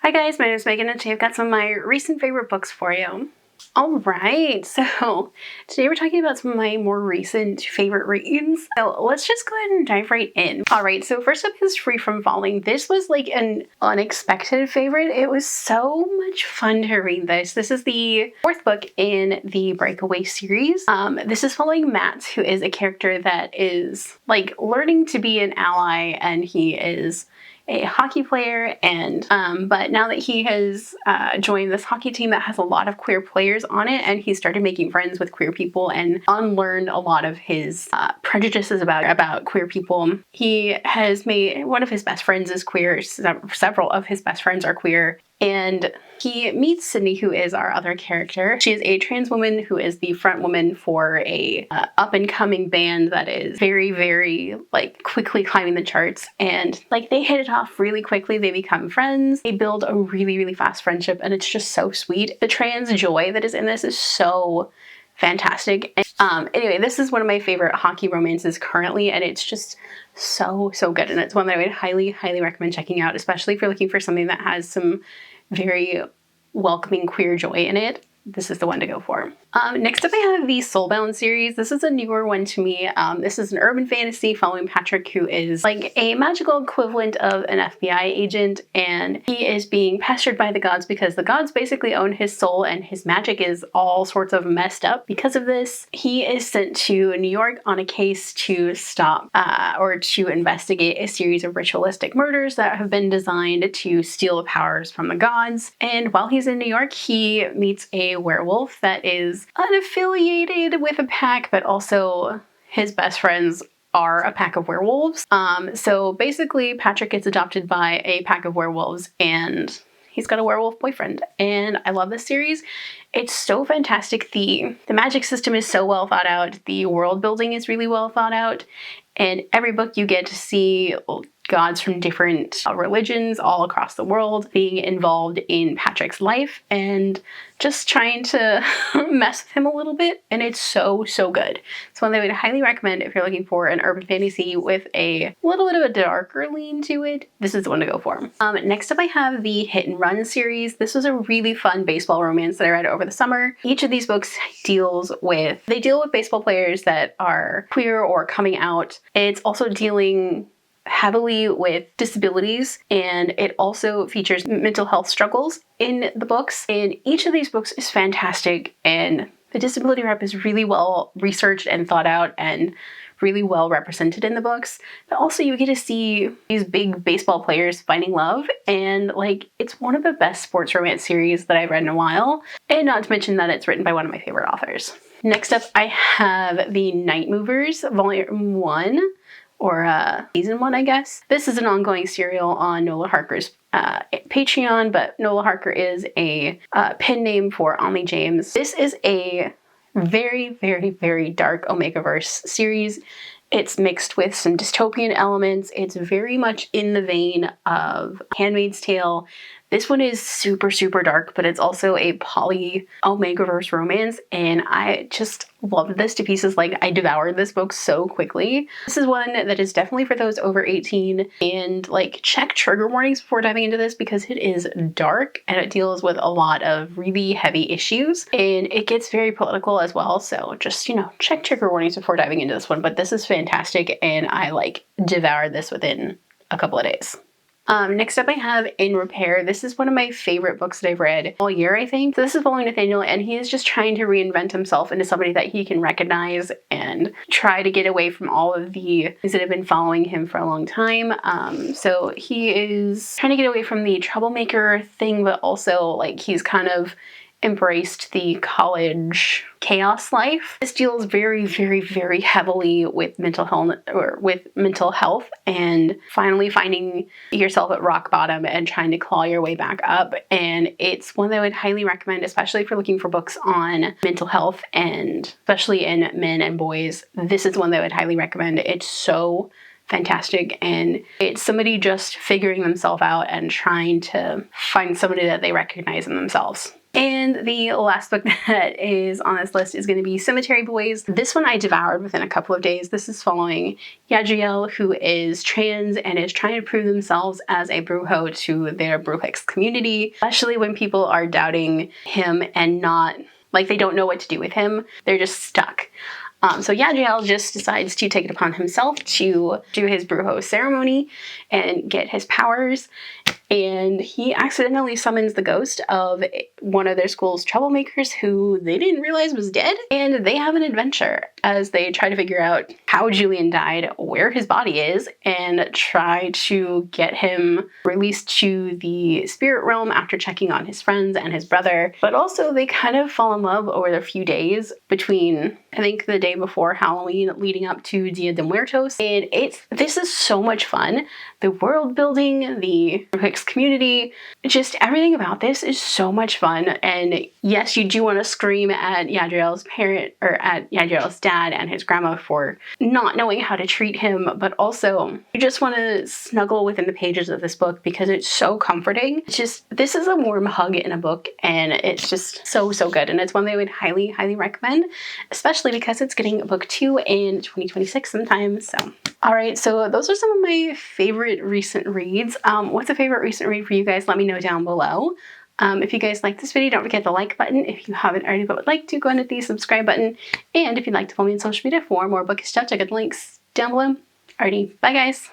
Hi guys, my name is Megan and today I've got some of my recent favorite books for you. Alright, so today we're talking about some of my more recent favorite reads. So let's just go ahead and dive right in. Alright, so first up is Free from Falling. This was like an unexpected favorite. It was so much fun to read this. This is the fourth book in the Breakaway series. This is following Matt, who is a character that is like learning to be an ally, and he is a hockey player, and but now that he has joined this hockey team that has a lot of queer players on it, and he started making friends with queer people and unlearned a lot of his prejudices about queer people. He has made one of his best friends is queer. Several of his best friends are queer. And he meets Sydney, who is our other character. She is a trans woman who is the front woman for a up-and-coming band that is very, very, like, quickly climbing the charts. And, like, they hit it off really quickly. They become friends. They build a really, really fast friendship, and it's just so sweet. The trans joy that is in this is so fantastic. Anyway, this is one of my favorite hockey romances currently, and it's just so good. And it's one that I would highly, highly recommend checking out, especially if you're looking for something that has some very welcoming queer joy in it. This is the one to go for. Next up I have the Soulbound series. This is a newer one to me. This is an urban fantasy following Patrick, who is like a magical equivalent of an FBI agent, and he is being pestered by the gods because the gods basically own his soul, and his magic is all sorts of messed up. Because of this, he is sent to New York on a case to stop or to investigate a series of ritualistic murders that have been designed to steal the powers from the gods. And while he's in New York, he meets a werewolf that is unaffiliated with a pack, but also his best friends are a pack of werewolves. So basically Patrick gets adopted by a pack of werewolves, and he's got a werewolf boyfriend. And I love this series. It's so fantastic. The magic system is so well thought out. The world building is really well thought out. And every book you get to see gods from different religions all across the world being involved in Patrick's life and just trying to mess with him a little bit, and it's so good. It's one that I would highly recommend if you're looking for an urban fantasy with a little bit of a darker lean to it. This is the one to go for. Next up I have the Hit and Run series. This was a really fun baseball romance that I read over the summer. Each of these books deal with baseball players that are queer or coming out. It's also dealing heavily with disabilities, and it also features mental health struggles in the books. And each of these books is fantastic, and the disability rep is really well researched and thought out and really well represented in the books. But also you get to see these big baseball players finding love, and like it's one of the best sports romance series that I've read in a while, and not to mention that it's written by one of my favorite authors. Next up I have the Night Movers Volume 1, or Season 1, I guess. This is an ongoing serial on Nola Harker's Patreon, but Nola Harker is a pen name for Omni James. This is a very, very, very dark Omegaverse series. It's mixed with some dystopian elements. It's very much in the vein of Handmaid's Tale. This one is super dark, but it's also a poly Omegaverse romance, and I just loved this to pieces. Like, I devoured this book so quickly. This is one that is definitely for those over 18, and like check trigger warnings before diving into this because it is dark and it deals with a lot of really heavy issues, and it gets very political as well. So just, check trigger warnings before diving into this one, but this is fantastic, and I like devoured this within a couple of days. Next up I have In Repair. This is one of my favorite books that I've read all year, I think. So this is following Nathaniel, and he is just trying to reinvent himself into somebody that he can recognize and try to get away from all of the things that have been following him for a long time. So he is trying to get away from the troublemaker thing, but also like he's kind of embraced the college chaos life. This deals very, very, very heavily with mental health and finally finding yourself at rock bottom and trying to claw your way back up. And it's one that I would highly recommend, especially if you're looking for books on mental health, and especially in men and boys. This is one that I would highly recommend. It's so fantastic, and it's somebody just figuring themselves out and trying to find somebody that they recognize in themselves. And the last book that is on this list is going to be Cemetery Boys. This one I devoured within a couple of days. This is following Yadriel, who is trans and is trying to prove themselves as a brujo to their brujex community, especially when people are doubting him and not, like, they don't know what to do with him. They're just stuck. So Yadriel just decides to take it upon himself to do his brujo ceremony and get his powers. And he accidentally summons the ghost of one of their school's troublemakers who they didn't realize was dead. And they have an adventure as they try to figure out how Julian died, where his body is, and try to get him released to the spirit realm after checking on his friends and his brother. But also they kind of fall in love over the few days between, I think, the day before Halloween leading up to Dia de Muertos. And this is so much fun. The world building, the community, just everything about this is so much fun. And yes, you do want to scream at Yadriel's parent, or at Yadriel's dad and his grandma for not knowing how to treat him, but also you just want to snuggle within the pages of this book because it's so comforting. It's just, this is a warm hug in a book, and it's just so good, and it's one that I would highly recommend, especially because it's getting book 2 in 2026 sometime. So alright, so those are some of my favorite recent reads. What's a favorite recent read for you guys? Let me know down below. If you guys like this video, don't forget the like button. If you haven't already but would like to, go ahead and hit the subscribe button. And if you'd like to follow me on social media for more bookish stuff, check out the links down below. Alrighty, bye guys!